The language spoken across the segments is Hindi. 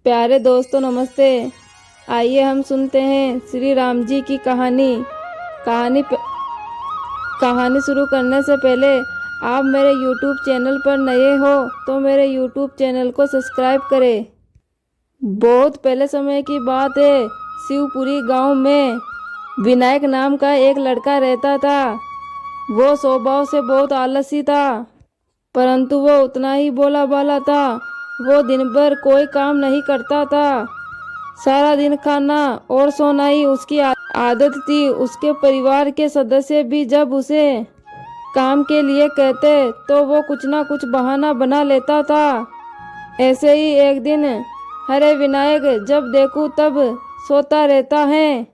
प्यारे दोस्तों नमस्ते। आइए हम सुनते हैं श्री राम जी की कहानी शुरू करने से पहले आप मेरे YouTube चैनल पर नए हो तो मेरे YouTube चैनल को सब्सक्राइब करें। बहुत पहले समय की बात है। शिवपुरी गांव में विनायक नाम का एक लड़का रहता था। वो स्वभाव से बहुत आलसी था, परंतु वो उतना ही भोला भाला था। वो दिन भर कोई काम नहीं करता था। सारा दिन खाना और सोना ही उसकी आदत थी। उसके परिवार के सदस्य भी जब उसे काम के लिए कहते तो वो कुछ ना कुछ बहाना बना लेता था। ऐसे ही एक दिन, अरे विनायक, जब देखूं तब सोता रहता है।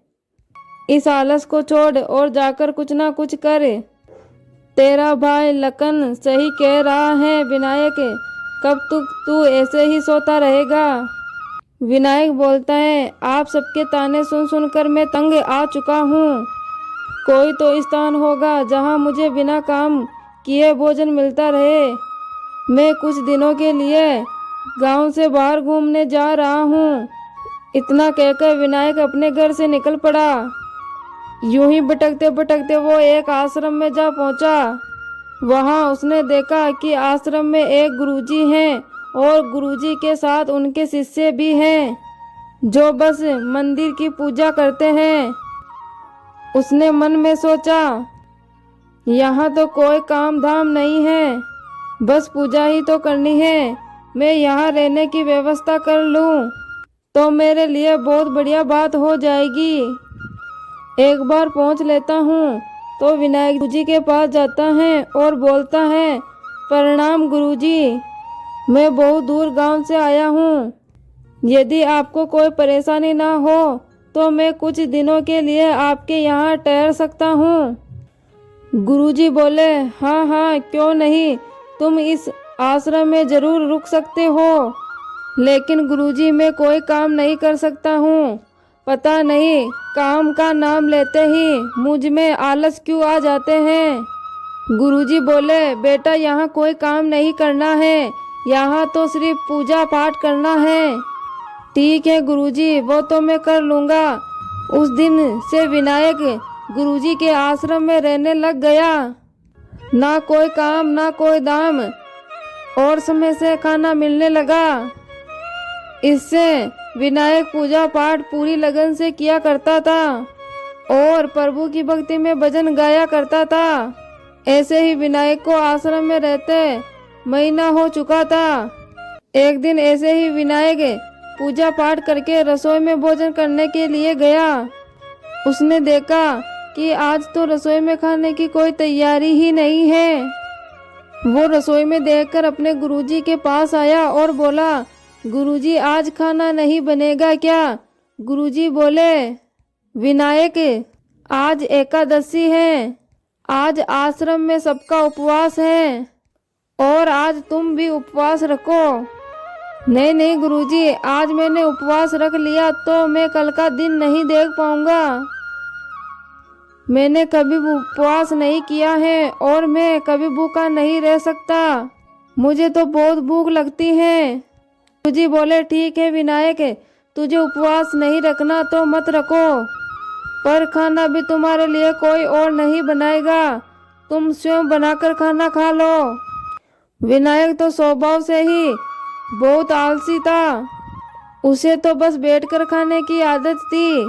इस आलस को छोड़ और जाकर कुछ ना कुछ कर। तेरा भाई लखन सही कह रहा है विनायक, कब तक तू ऐसे ही सोता रहेगा। विनायक बोलता है, आप सबके ताने सुन सुनकर मैं तंग आ चुका हूँ। कोई तो स्थान होगा जहाँ मुझे बिना काम किए भोजन मिलता रहे। मैं कुछ दिनों के लिए गांव से बाहर घूमने जा रहा हूँ। इतना कहकर विनायक अपने घर से निकल पड़ा। यूं ही भटकते भटकते वो एक आश्रम में जा पहुंचा। वहां उसने देखा कि आश्रम में एक गुरुजी हैं और गुरुजी के साथ उनके शिष्य भी हैं, जो बस मंदिर की पूजा करते हैं। उसने मन में सोचा, यहाँ तो कोई काम धाम नहीं है, बस पूजा ही तो करनी है। मैं यहाँ रहने की व्यवस्था कर लूँ तो मेरे लिए बहुत बढ़िया बात हो जाएगी। एक बार पहुँच लेता हूँ। तो विनायक गुरुजी के पास जाता है और बोलता है, प्रणाम गुरुजी, मैं बहुत दूर गांव से आया हूँ। यदि आपको कोई परेशानी ना हो तो मैं कुछ दिनों के लिए आपके यहाँ ठहर सकता हूँ। गुरुजी बोले, हाँ हाँ, क्यों नहीं, तुम इस आश्रम में जरूर रुक सकते हो। लेकिन गुरुजी, मैं कोई काम नहीं कर सकता हूँ। पता नहीं काम का नाम लेते ही मुझ में आलस क्यों आ जाते हैं। गुरुजी बोले, बेटा, यहाँ कोई काम नहीं करना है, यहाँ तो सिर्फ पूजा पाठ करना है। ठीक है गुरुजी, वो तो मैं कर लूँगा। उस दिन से विनायक गुरुजी के आश्रम में रहने लग गया। ना कोई काम ना कोई दाम, और समय से खाना मिलने लगा। इससे विनायक पूजा पाठ पूरी लगन से किया करता था और प्रभु की भक्ति में भजन गाया करता था। ऐसे ही विनायक को आश्रम में रहते महीना हो चुका था। एक दिन ऐसे ही विनायक पूजा पाठ करके रसोई में भोजन करने के लिए गया। उसने देखा कि आज तो रसोई में खाने की कोई तैयारी ही नहीं है। वो रसोई में देखकर अपने गुरुजी के पास आया और बोला, गुरुजी, आज खाना नहीं बनेगा क्या? गुरुजी बोले, विनायक, आज एकादशी है, आज आश्रम में सबका उपवास है और आज तुम भी उपवास रखो। नहीं नहीं गुरुजी, आज मैंने उपवास रख लिया तो मैं कल का दिन नहीं देख पाऊंगा। मैंने कभी उपवास नहीं किया है और मैं कभी भूखा नहीं रह सकता। मुझे तो बहुत भूख लगती है। गुरुजी बोले, ठीक है विनायक, तुझे उपवास नहीं रखना तो मत रखो, पर खाना भी तुम्हारे लिए कोई और नहीं बनाएगा, तुम स्वयं बनाकर खाना खा लो। विनायक तो स्वभाव से ही बहुत आलसी था। उसे तो बस बैठकर खाने की आदत थी,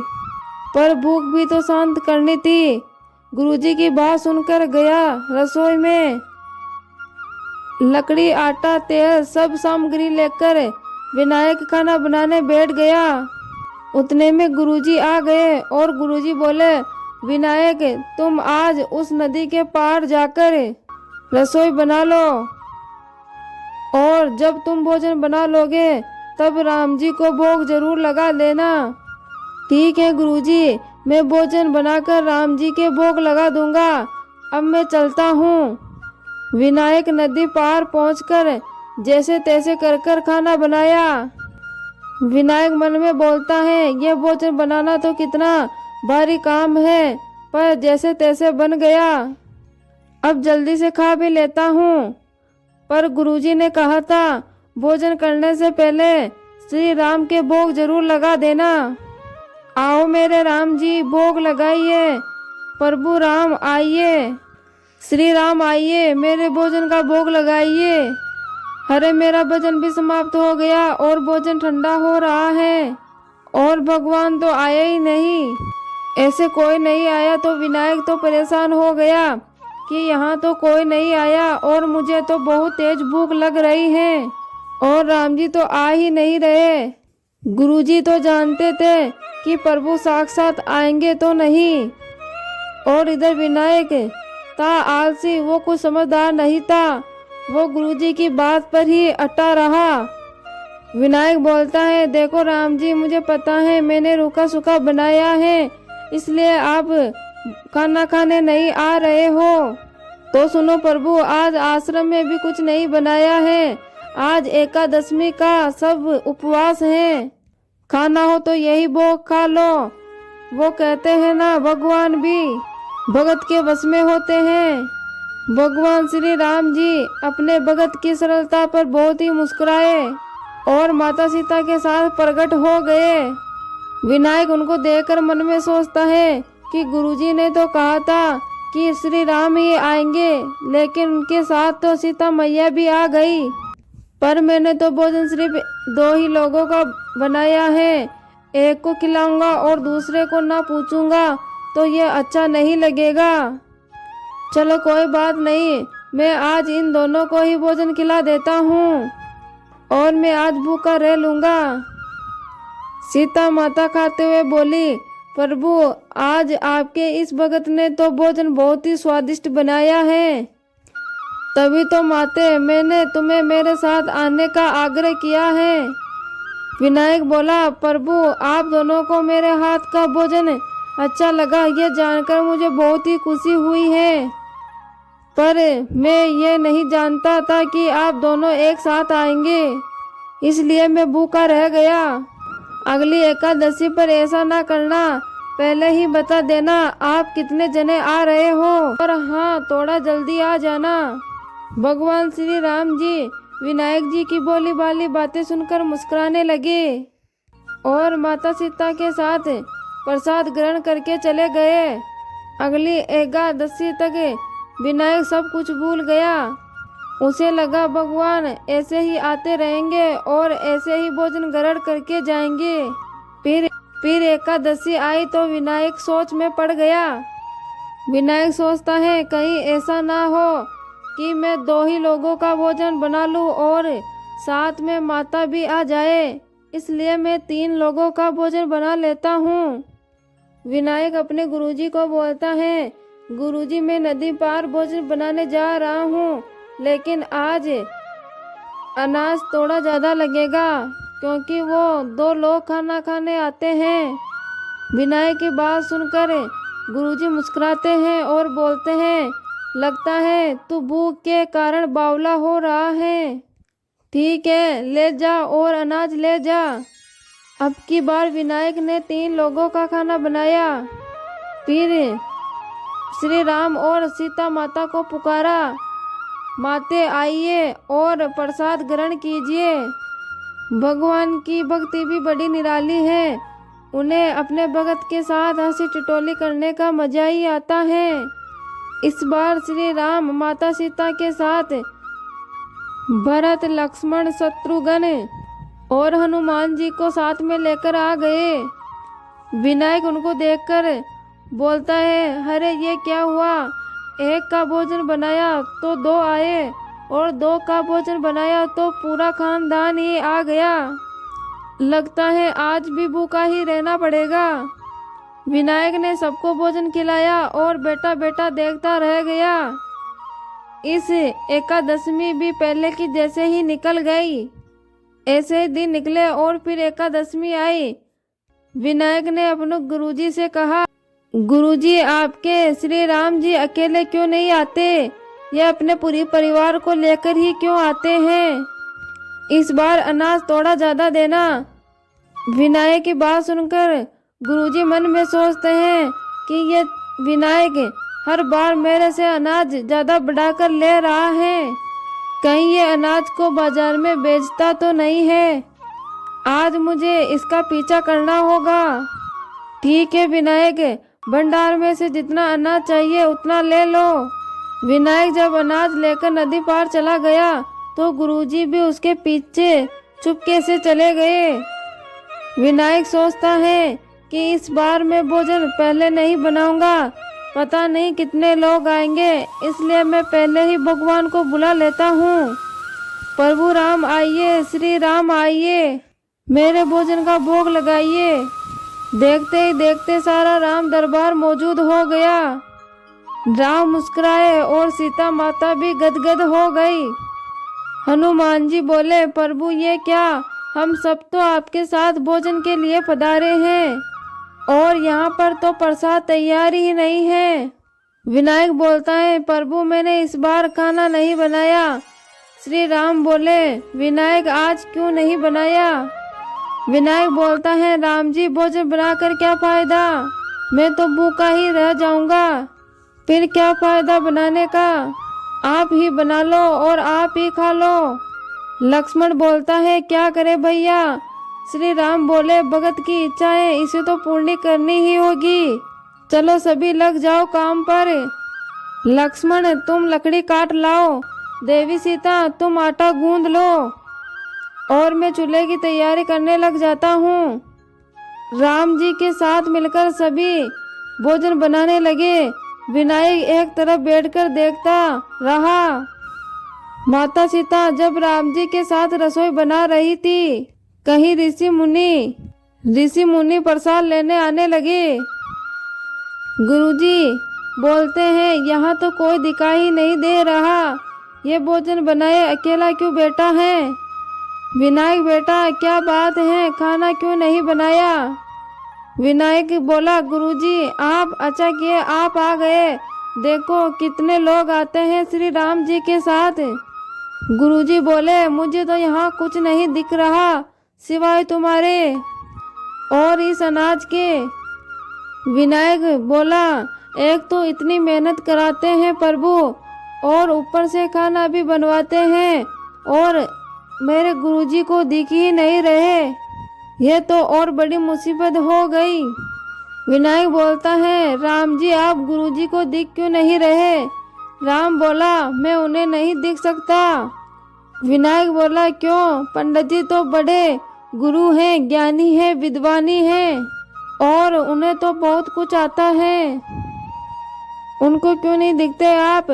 पर भूख भी तो शांत करनी थी। गुरुजी की बात सुनकर गया रसोई में। लकड़ी, आटा, तेल सब सामग्री लेकर विनायक खाना बनाने बैठ गया। उतने में गुरुजी आ गए और गुरुजी बोले, विनायक, तुम आज उस नदी के पार जाकर रसोई बना लो और जब तुम भोजन बना लोगे तब राम जी को भोग जरूर लगा लेना। ठीक है गुरुजी, मैं भोजन बनाकर राम जी के भोग लगा दूंगा। अब मैं चलता हूँ। विनायक नदी पार पहुंचकर जैसे तैसे कर खाना बनाया। विनायक मन में बोलता है, यह भोजन बनाना तो कितना भारी काम है, पर जैसे तैसे बन गया। अब जल्दी से खा भी लेता हूँ। पर गुरुजी ने कहा था, भोजन करने से पहले श्री राम के भोग जरूर लगा देना। आओ मेरे राम जी, भोग लगाइए। प्रभु राम आइए, श्री राम आइए, मेरे भोजन का भोग लगाइए। अरे मेरा भोजन भी समाप्त हो गया और भोजन ठंडा हो रहा है और भगवान तो आया ही नहीं। ऐसे कोई नहीं आया तो विनायक तो परेशान हो गया कि यहाँ तो कोई नहीं आया और मुझे तो बहुत तेज भूख लग रही है और राम जी तो आ ही नहीं रहे। गुरुजी तो जानते थे कि प्रभु साक्षात आएंगे तो नहीं, और इधर विनायक था आलसी, वो कुछ समझदार नहीं था, वो गुरुजी की बात पर ही अटा रहा। विनायक बोलता है, देखो राम जी, मुझे पता है मैंने रूखा सूखा बनाया है, इसलिए आप खाना खाने नहीं आ रहे हो। तो सुनो प्रभु, आज आश्रम में भी कुछ नहीं बनाया है, आज एकादशमी का सब उपवास है, खाना हो तो यही भोग खा लो। वो कहते हैं ना, भगवान भी भगत के वश में होते हैं। भगवान श्री राम जी अपने भगत की सरलता पर बहुत ही मुस्कुराए और माता सीता के साथ प्रकट हो गए। विनायक उनको देखकर मन में सोचता है कि गुरुजी ने तो कहा था कि श्री राम ही आएंगे, लेकिन उनके साथ तो सीता मैया भी आ गई। पर मैंने तो भोजन सिर्फ 2 ही लोगों का बनाया है, एक को खिलाऊंगा और दूसरे को ना पूछूंगा तो ये अच्छा नहीं लगेगा। चलो कोई बात नहीं, मैं आज इन दोनों को ही भोजन खिला देता हूँ और मैं आज भूखा रह लूंगा। सीता माता खाते हुए बोली, प्रभु आज आपके इस भगत ने तो भोजन बहुत ही स्वादिष्ट बनाया है, तभी तो माते मैंने तुम्हें मेरे साथ आने का आग्रह किया है। विनायक बोला, प्रभु आप दोनों को मेरे हाथ का भोजन अच्छा लगा, ये जानकर मुझे बहुत ही खुशी हुई है, पर मैं ये नहीं जानता था कि आप दोनों एक साथ आएंगे, इसलिए मैं भूखा रह गया। अगली एकादशी पर ऐसा ना करना, पहले ही बता देना आप कितने जने आ रहे हो, और हाँ थोड़ा जल्दी आ जाना। भगवान श्री राम जी विनायक जी की बोली बाली बातें सुनकर मुस्कुराने लगे और माता सीता के साथ प्रसाद ग्रहण करके चले गए। अगली एकादशी तक विनायक सब कुछ भूल गया। उसे लगा भगवान ऐसे ही आते रहेंगे और ऐसे ही भोजन ग्रहण करके जाएंगे। फिर एकादशी आई तो विनायक सोच में पड़ गया। विनायक सोचता है, कहीं ऐसा ना हो कि मैं 2 ही लोगों का भोजन बना लूं और साथ में माता भी आ जाए, इसलिए मैं 3 लोगों का भोजन बना लेता हूँ। विनायक अपने गुरुजी को बोलता है, गुरुजी मैं नदी पार भोजन बनाने जा रहा हूँ, लेकिन आज अनाज थोड़ा ज़्यादा लगेगा क्योंकि वो 2 लोग खाना खाने आते हैं। विनायक की बात सुनकर गुरुजी मुस्कुराते हैं और बोलते हैं, लगता है तू भूख के कारण बावला हो रहा है, ठीक है ले जा और अनाज ले जा। अब की बार विनायक ने 3 लोगों का खाना बनाया। फिर श्री राम और सीता माता को पुकारा, माते आइए और प्रसाद ग्रहण कीजिए। भगवान की भक्ति भी बड़ी निराली है, उन्हें अपने भगत के साथ हंसी टिटोली करने का मजा ही आता है। इस बार श्री राम माता सीता के साथ भरत लक्ष्मण शत्रुघ्न और हनुमान जी को साथ में लेकर आ गए। विनायक उनको देखकर बोलता है, अरे ये क्या हुआ, एक का भोजन बनाया तो 2 आए और 2 का भोजन बनाया तो पूरा खानदान ही आ गया, लगता है आज भी भूखा ही रहना पड़ेगा। विनायक ने सबको भोजन खिलाया और बेटा बेटा देखता रह गया। इस एकादशमी भी पहले की जैसे ही निकल गई। ऐसे ही दिन निकले और फिर एकादशमी आई। विनायक ने अपने गुरुजी से कहा, गुरुजी आपके श्री राम जी अकेले क्यों नहीं आते, ये अपने पूरे परिवार को लेकर ही क्यों आते हैं, इस बार अनाज थोड़ा ज्यादा देना। विनायक की बात सुनकर गुरुजी मन में सोचते हैं कि ये विनायक हर बार मेरे से अनाज ज्यादा बढ़ाकर ले रहा है, कहीं ये अनाज को बाजार में बेचता तो नहीं है। आज मुझे इसका पीछा करना होगा। ठीक है विनायक, भंडार में से जितना अनाज चाहिए उतना ले लो। विनायक जब अनाज लेकर नदी पार चला गया तो गुरुजी भी उसके पीछे चुपके से चले गए। विनायक सोचता है कि इस बार मैं भोजन पहले नहीं बनाऊंगा, पता नहीं कितने लोग आएंगे, इसलिए मैं पहले ही भगवान को बुला लेता हूँ। प्रभु राम आइए, श्री राम आइए, मेरे भोजन का भोग लगाइए। देखते ही देखते सारा राम दरबार मौजूद हो गया। राम मुस्कुराए और सीता माता भी गदगद हो गई। हनुमान जी बोले, प्रभु ये क्या, हम सब तो आपके साथ भोजन के लिए पधारे हैं और यहाँ पर तो प्रसाद तैयार ही नहीं है। विनायक बोलता है, प्रभु मैंने इस बार खाना नहीं बनाया। श्री राम बोले, विनायक आज क्यों नहीं बनाया? विनायक बोलता है, राम जी भोजन बनाकर क्या फायदा, मैं तो भूखा ही रह जाऊंगा, फिर क्या फायदा बनाने का, आप ही बना लो और आप ही खा लो। लक्ष्मण बोलता है, क्या करे भैया? श्री राम बोले, भगत की इच्छा है, इसे तो पूर्ण करनी ही होगी, चलो सभी लग जाओ काम पर। लक्ष्मण तुम लकड़ी काट लाओ, देवी सीता तुम आटा गूंद लो और मैं चूल्हे की तैयारी करने लग जाता हूँ। राम जी के साथ मिलकर सभी भोजन बनाने लगे। विनायक एक तरफ बैठकर देखता रहा। माता सीता जब राम जी के साथ रसोई बना रही थी, कहीं ऋषि मुनि प्रसाद लेने आने लगे। गुरुजी बोलते हैं, यहाँ तो कोई दिखाई नहीं दे रहा, ये भोजन बनाए अकेला क्यों बैठा है? विनायक बेटा क्या बात है, खाना क्यों नहीं बनाया? विनायक बोला, गुरुजी आप अचानक आप आ गए, देखो कितने लोग आते हैं श्री राम जी के साथ। गुरुजी बोले, मुझे तो यहाँ कुछ नहीं दिख रहा सिवाय तुम्हारे और इस अनाज के। विनायक बोला, एक तो इतनी मेहनत कराते हैं प्रभु और ऊपर से खाना भी बनवाते हैं और मेरे गुरुजी को दिख ही नहीं रहे, ये तो और बड़ी मुसीबत हो गई। विनायक बोलता है, राम जी आप गुरुजी को दिख क्यों नहीं रहे? राम बोला, मैं उन्हें नहीं दिख सकता। विनायक बोला, क्यों? पंडित जी तो बड़े गुरु हैं, ज्ञानी हैं, विद्वानी हैं और उन्हें तो बहुत कुछ आता है, उनको क्यों नहीं दिखते आप?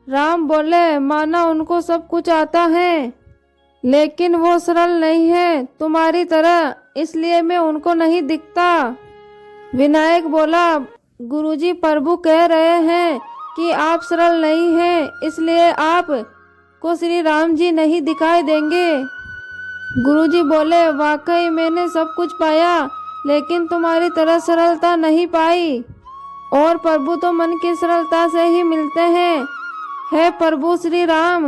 राम बोले, माना उनको सब कुछ आता है लेकिन वो सरल नहीं है तुम्हारी तरह, इसलिए मैं उनको नहीं दिखता। विनायक बोला, गुरुजी प्रभु कह रहे हैं कि आप सरल नहीं हैं, इसलिए आप को श्री राम जी नहीं दिखाई देंगे। गुरुजी बोले, वाकई मैंने सब कुछ पाया लेकिन तुम्हारी तरह सरलता नहीं पाई और प्रभु तो मन की सरलता से ही मिलते हैं। हे प्रभु श्री राम,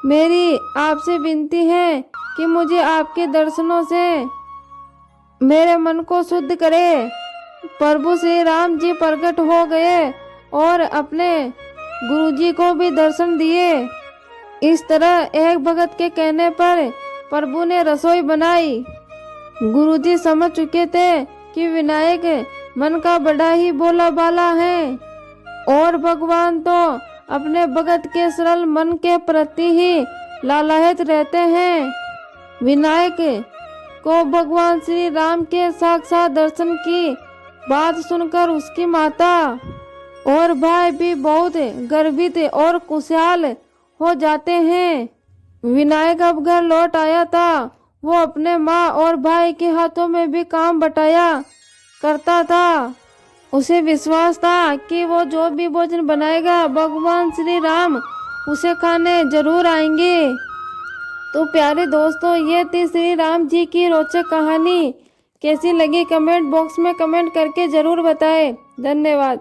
मेरी आपसे विनती है कि मुझे आपके दर्शनों से मेरे मन को शुद्ध करे। प्रभु श्री राम जी प्रकट हो गए और अपने गुरुजी को भी दर्शन दिए। इस तरह एक भगत के कहने पर प्रभु ने रसोई बनाई। गुरुजी समझ चुके थे कि विनायक मन का बड़ा ही भोला भाला है और भगवान तो अपने भगत के सरल मन के प्रति ही लालायित रहते हैं। विनायक को भगवान श्री राम के साक्षात दर्शन की बात सुनकर उसकी माता और भाई भी बहुत गर्वित और खुशहाल हो जाते हैं। विनायक अब घर लौट आया था। वो अपने माँ और भाई के हाथों में भी काम बटाया करता था। उसे विश्वास था कि वो जो भी भोजन बनाएगा भगवान श्री राम उसे खाने जरूर आएंगे। तो प्यारे दोस्तों, ये थी श्री राम जी की रोचक कहानी। कैसी लगी कमेंट बॉक्स में कमेंट करके जरूर बताएं। धन्यवाद।